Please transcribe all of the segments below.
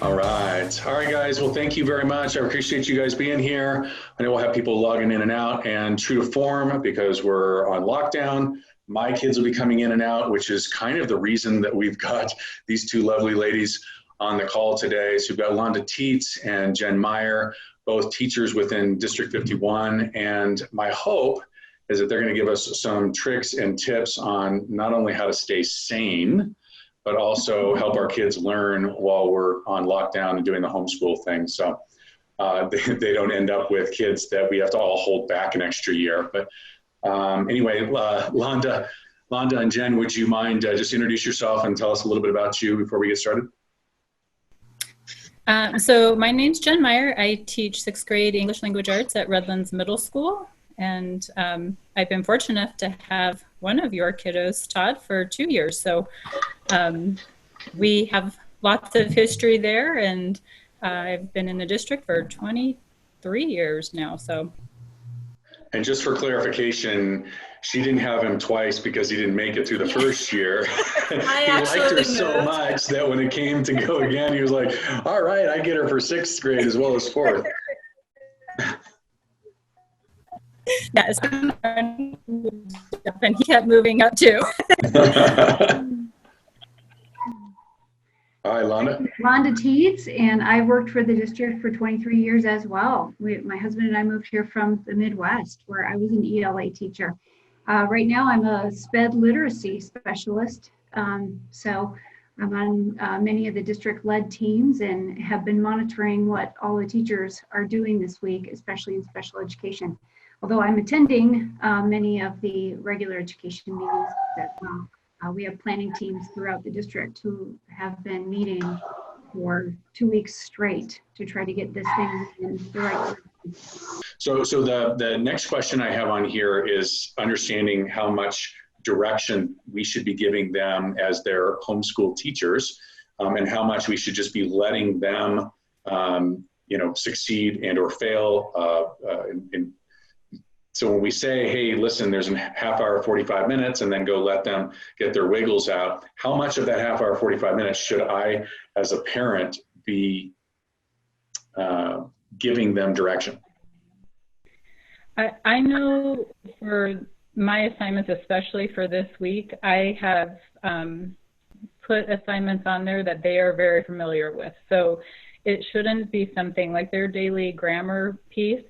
All right. All right, guys. Well, thank you very much. I appreciate you guys being here. I know we'll have people logging in and out, and true to form, because we're on lockdown, my kids will be coming in and out, which is kind of the reason that we've got these two lovely ladies on the call today. So we've got Londa Taets and Jen Meyers, both teachers within District 51. And my hope is that they're going to give us some tricks and tips on not only how to stay sane, but also help our kids learn while we're on lockdown and doing the homeschool thing. So they don't end up with kids that we have to all hold back an extra year. But anyway, Londa and Jen, would you mind just introduce yourself and tell us a little bit about you before we get started? So my name's Jen Meyers. I teach 6th grade English Language Arts at Redlands Middle School. And I've been fortunate enough to have one of your kiddos, Todd, for 2 years. So we have lots of history there, and I've been in the district for 23 years now. So. And just for clarification, she didn't have him twice because he didn't make it through the first year. He liked her so much that when it came to go again, he was like, all right, I get her for 6th grade as well as 4th. Yes, and he kept moving up too. Hi, Londa. Londa Taets, and I worked for the district for 23 years as well. My husband and I moved here from the Midwest, where I was an ELA teacher. Right now, I'm a SPED literacy specialist, so I'm on many of the district-led teams and have been monitoring what all the teachers are doing this week, especially in special education. Although I'm attending many of the regular education meetings as well. We have planning teams throughout the district who have been meeting for 2 weeks straight to try to get this thing in the right direction. So the next question I have on here is understanding how much direction we should be giving them as their homeschool teachers, and how much we should just be letting them succeed and or fail so when we say, hey, listen, there's a half hour, 45 minutes, and then go let them get their wiggles out, how much of that half hour, 45 minutes should I, as a parent, be giving them direction? I know for my assignments, especially for this week, I have put assignments on there that they are very familiar with. So it shouldn't be something like their daily grammar piece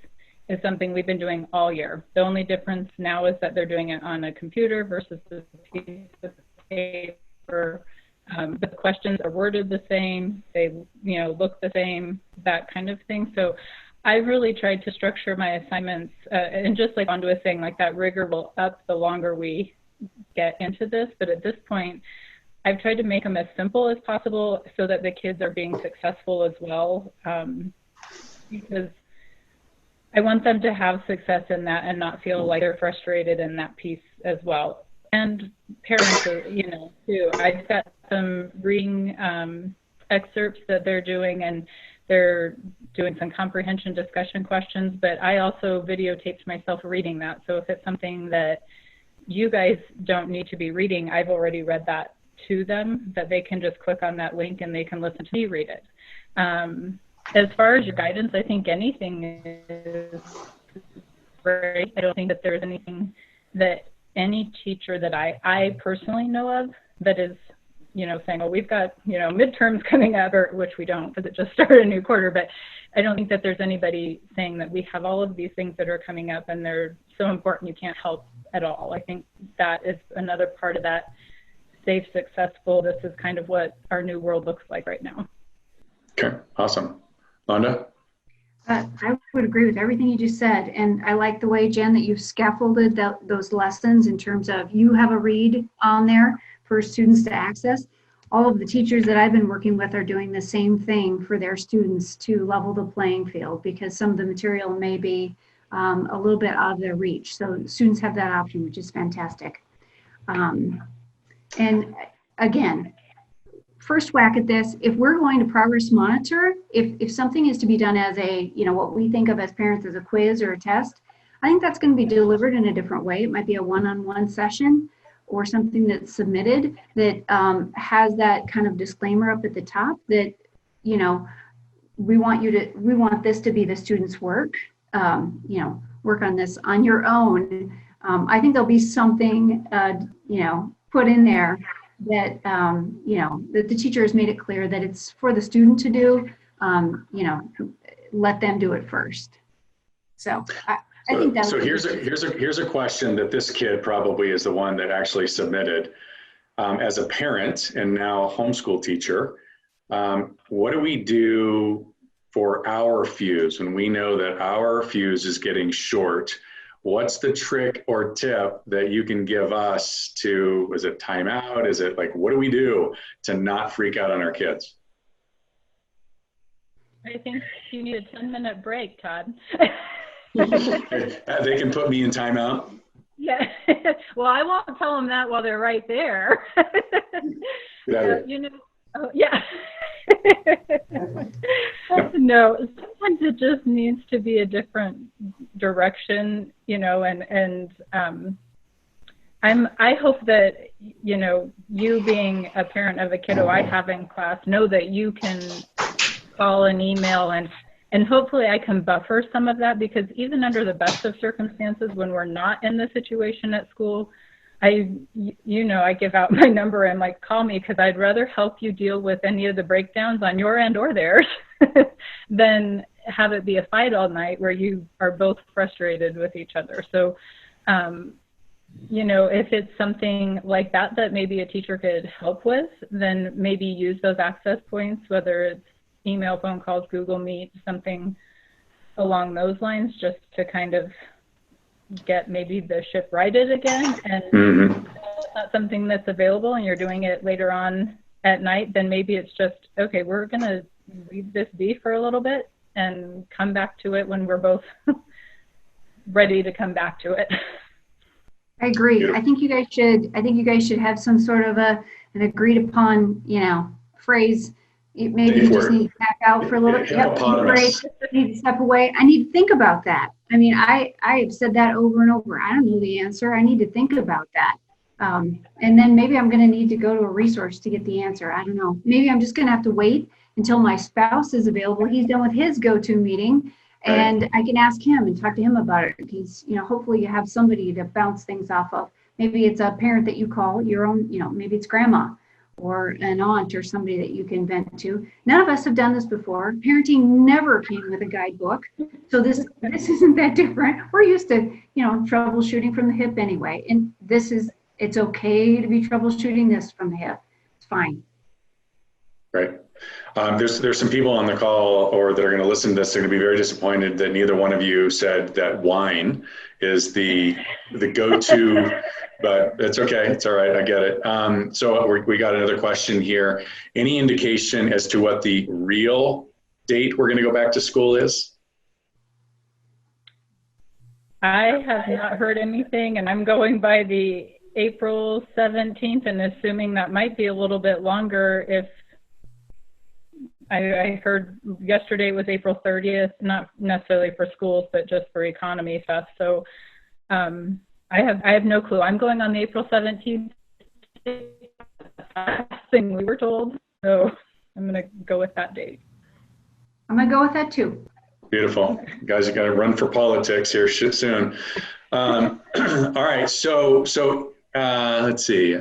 is something we've been doing all year. The only difference now is that they're doing it on a computer versus a piece of paper. The questions are worded the same, they look the same, that kind of thing. So I've really tried to structure my assignments, and just like Londa was saying, like that rigor will up the longer we get into this. But at this point, I've tried to make them as simple as possible so that the kids are being successful as well, because I want them to have success in that and not feel like they're frustrated in that piece as well. And parents, too. I've got some reading excerpts that they're doing, and they're doing some comprehension discussion questions, but I also videotaped myself reading that. So if it's something that you guys don't need to be reading, I've already read that to them, that they can just click on that link and they can listen to me read it. As far as your guidance, I think anything is great. I don't think that there's anything that any teacher that I personally know of that is, saying, well, we've got, midterms coming up, or which we don't because it just started a new quarter, but I don't think that there's anybody saying that we have all of these things that are coming up and they're so important you can't help at all. I think that is another part of that safe, successful, this is kind of what our new world looks like right now. Okay, awesome. Londa? I would agree with everything you just said. And I like the way, Jen, that you've scaffolded those lessons in terms of you have a read on there for students to access. All of the teachers that I've been working with are doing the same thing for their students to level the playing field, because some of the material may be a little bit out of their reach. So students have that option, which is fantastic. And again, first whack at this, if we're going to progress monitor, if something is to be done as a, what we think of as parents as a quiz or a test, I think that's going to be delivered in a different way. It might be a one-on-one session or something that's submitted that has that kind of disclaimer up at the top that, you know, we want this to be the student's work, you know, work on this on your own. I think there'll be something, you know, put in there that, you know, that the teacher has made it clear that it's for the student to do, you know, let them do it first. So I think that's. So here's a question that this kid probably is the one that actually submitted. As a parent and now homeschool teacher, what do we do for our fuse when we know that our fuse is getting short? What's the trick or tip that you can give us to, is it timeout? Is it like, what do we do to not freak out on our kids? I think you need a 10-minute break, Todd. They can put me in timeout. Yeah. Well, I won't tell them that while they're right there. You know, oh, yeah. No, sometimes it just needs to be a different direction, you know, and I hope that, you know, you being a parent of a kiddo I have in class, know that you can call and email and hopefully I can buffer some of that, because even under the best of circumstances, when we're not in the situation at school, you know, I give out my number and like, call me, because I'd rather help you deal with any of the breakdowns on your end or theirs than have it be a fight all night where you are both frustrated with each other. So, you know, if it's something like that that maybe a teacher could help with, then maybe use those access points, whether it's email, phone calls, Google Meet, something along those lines, just to kind of get maybe the ship righted again. And if it's not something that's available and you're doing it later on at night, then maybe it's just, okay, we're going to leave this be for a little bit and come back to it when we're both ready to come back to it. I agree. I think you guys should have some sort of an agreed upon, you know, phrase. Maybe you just need to back out for a little bit. Yep, break, need to step away. I need to think about that. I mean, I have said that over and over. I don't know the answer. I need to think about that. And then maybe I'm going to need to go to a resource to get the answer. I don't know. Maybe I'm just going to have to wait until my spouse is available. He's done with his go-to meeting, and I can ask him and talk to him about it. Because, you know, hopefully you have somebody to bounce things off of. Maybe it's a parent that you call, your own, you know, maybe it's grandma or an aunt or somebody that you can vent to. None of us have done this before. Parenting never came with a guidebook. So this isn't that different. We're used to, you know, troubleshooting from the hip anyway. And it's okay to be troubleshooting this from the hip. It's fine. Right. There's some people on the call or that are going to listen to this. They're going to be very disappointed that neither one of you said that wine is the go-to, but it's okay. It's all right. I get it. So we got another question here. Any indication as to what the real date we're going to go back to school is? I have not heard anything, and I'm going by the April 17th and assuming that might be a little bit longer. If I heard yesterday was April 30th, not necessarily for schools, but just for economy stuff. So I have no clue. I'm going on the April 17th thing we were told. So I'm going to go with that date. I'm going to go with that too. Beautiful. You guys are going to run for politics here soon. All right. So let's see.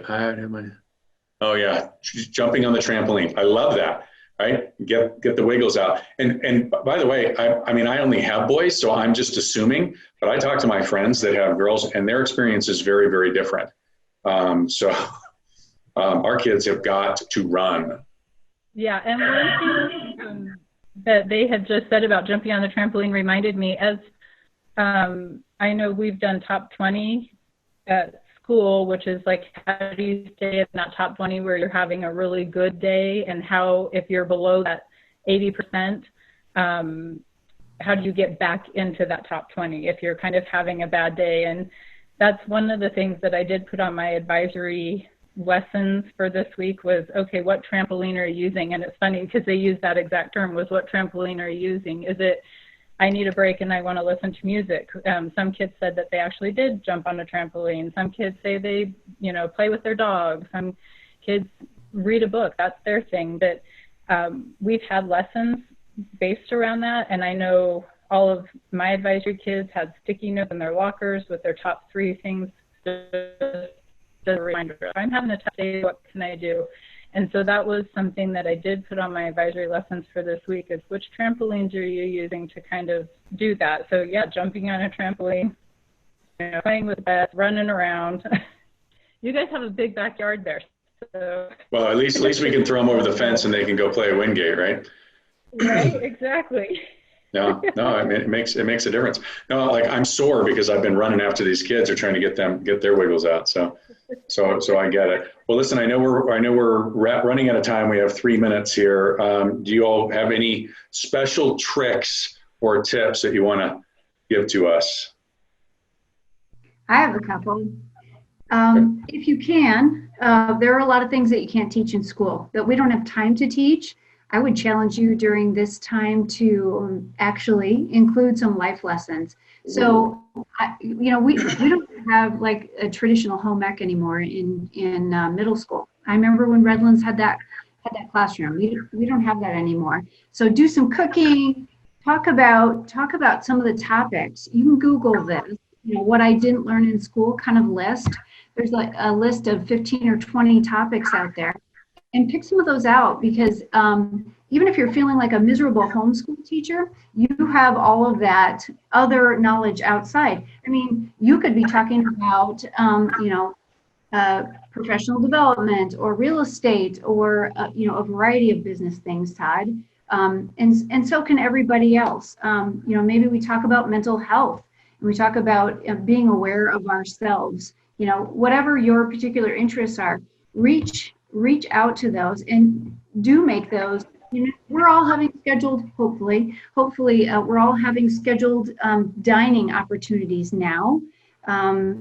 Oh yeah. Jumping on the trampoline. I love that. Right? Get the wiggles out. And by the way, I mean, I only have boys, so I'm just assuming, but I talk to my friends that have girls and their experience is very, very different. So our kids have got to run. Yeah. And one thing that they had just said about jumping on the trampoline reminded me, as I know we've done top 20 at school, which is like, how do you stay in that top 20 where you're having a really good day, and how, if you're below that 80%, how do you get back into that top 20 if you're kind of having a bad day? And that's one of the things that I did put on my advisory lessons for this week was, okay, what trampoline are you using? And it's funny because they use that exact term, was what trampoline are you using? Is it, I need a break and I want to listen to music? Some kids said that they actually did jump on a trampoline. Some kids say they, you know, play with their dogs. Some kids read a book. That's their thing. But we've had lessons based around that. And I know all of my advisory kids had sticky notes in their lockers with their top 3 things. Just a reminder, if I'm having a tough day, what can I do? And so that was something that I did put on my advisory lessons for this week, is which trampolines are you using to kind of do that? So yeah, jumping on a trampoline, playing with pets, running around. You guys have a big backyard there. So. Well, at least we can throw them over the fence and they can go play a Wingate, right? Right, exactly. No, I mean, it makes a difference. No, like I'm sore because I've been running after these kids or trying to get their wiggles out. So I get it. Well, listen, I know we're running out of time. We have 3 minutes here. Do you all have any special tricks or tips that you want to give to us? I have a couple. If you can, there are a lot of things that you can't teach in school that we don't have time to teach. I would challenge you during this time to actually include some life lessons. So, we don't have like a traditional home ec anymore in middle school. I remember when Redlands had that classroom. We don't have that anymore. So do some cooking. Talk about some of the topics. You can Google this. What I didn't learn in school kind of list. There's like a list of 15 or 20 topics out there. And pick some of those out, because even if you're feeling like a miserable homeschool teacher, you have all of that other knowledge outside. I mean, you could be talking about, professional development or real estate or, a variety of business things, Todd. And so can everybody else. Maybe we talk about mental health, and we talk about being aware of ourselves. Whatever your particular interests are, reach out to those and do make those. We're all having scheduled, hopefully, we're all having scheduled dining opportunities now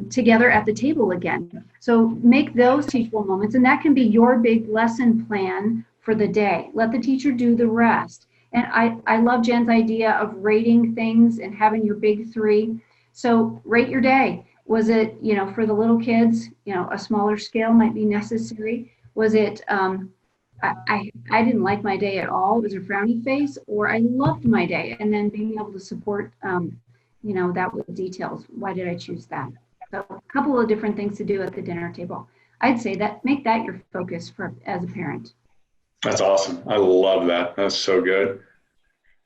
together at the table again. So make those teachable moments, and that can be your big lesson plan for the day. Let the teacher do the rest. And I love Jen's idea of rating things and having your big 3. So rate your day. Was it, for the little kids, a smaller scale might be necessary. Was it, I didn't like my day at all, it was a frowny face, or I loved my day, and then being able to support, that with details. Why did I choose that? So a couple of different things to do at the dinner table. I'd say that make that your focus as a parent. That's awesome. I love that. That's so good.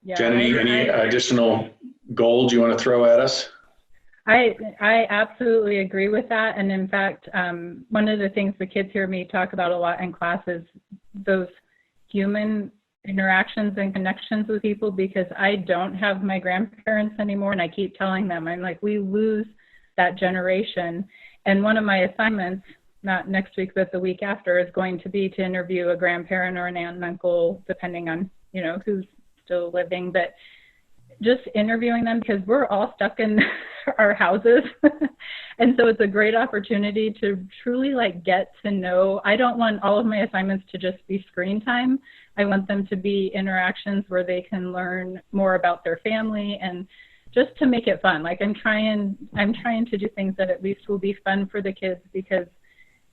Yeah, Jen, any additional gold you want to throw at us? I absolutely agree with that. And in fact, one of the things the kids hear me talk about a lot in class is those human interactions and connections with people, because I don't have my grandparents anymore. And I keep telling them, I'm like, we lose that generation. And one of my assignments, not next week, but the week after, is going to be to interview a grandparent or an aunt and uncle, depending on, who's still living. But just interviewing them, because we're all stuck in our houses. And so it's a great opportunity to truly get to know. I don't want all of my assignments to just be screen time. I want them to be interactions where they can learn more about their family, and just to make it fun. I'm trying to do things that at least will be fun for the kids, because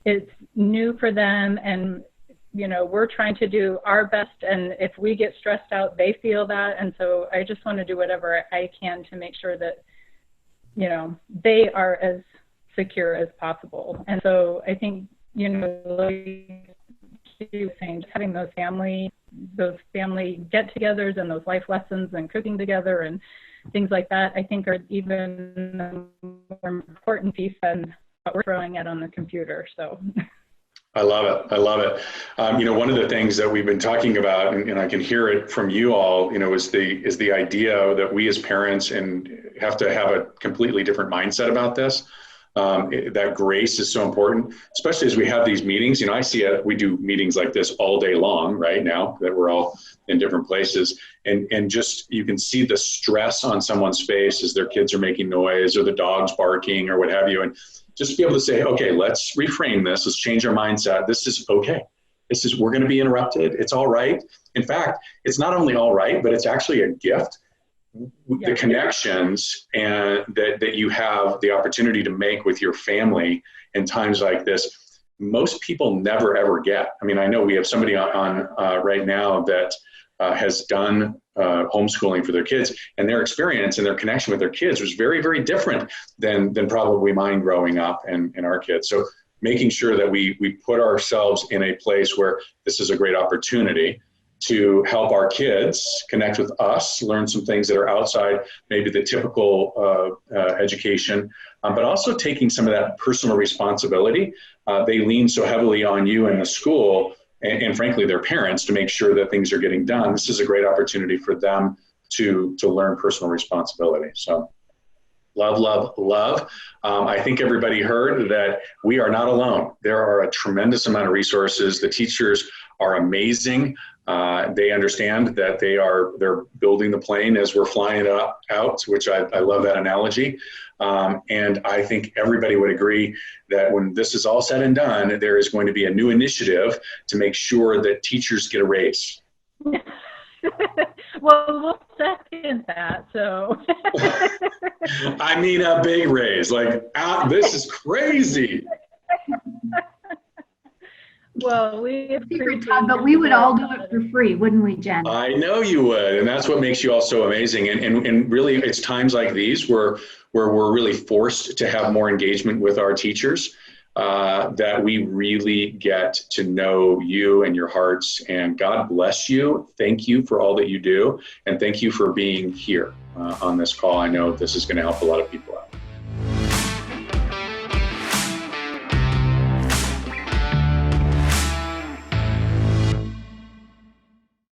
it's new for them, and we're trying to do our best, and if we get stressed out, they feel that. And so I just want to do whatever I can to make sure that, they are as secure as possible. And so I think, like you were saying, just having those family get-togethers and those life lessons and cooking together and things like that, I think are even a more important piece than what we're throwing out on the computer. So. I love it. One of the things that we've been talking about, and I can hear it from you all, is the idea that we as parents have to have a completely different mindset about this. That grace is so important, especially as we have these meetings. I see it. We do meetings like this all day long right now that we're all in different places, and just you can see the stress on someone's face as their kids are making noise or the dog's barking or what have you, and just be able to say, okay, let's reframe this. Let's change our mindset. This is okay. We're going to be interrupted. It's all right. In fact, it's not only all right, but it's actually a gift. The connections and that you have the opportunity to make with your family in times like this, most people never ever get. I mean, I know we have somebody on right now that has done homeschooling for their kids, and their experience and their connection with their kids was very, very different than probably mine growing up and our kids. So making sure that we put ourselves in a place where this is a great opportunity to help our kids connect with us, learn some things that are outside maybe the typical education, but also taking some of that personal responsibility. They lean so heavily on you and the school and frankly their parents to make sure that things are getting done. This is a great opportunity for them to learn personal responsibility. So love, love, love. I think everybody heard that we are not alone. There are a tremendous amount of resources. The teachers are amazing. They understand that they're building the plane as we're flying out, which I love that analogy. And I think everybody would agree that when this is all said and done, there is going to be a new initiative to make sure that teachers get a raise. Well, we'll second that, so. I mean, a big raise, like, this is crazy. Well, we appreciate Todd, but we would all do it for free, wouldn't we, Jen? I know you would, and that's what makes you all so amazing. And really, it's times like these where we're really forced to have more engagement with our teachers, that we really get to know you and your hearts. And God bless you. Thank you for all that you do, and thank you for being here on this call. I know this is going to help a lot of people out.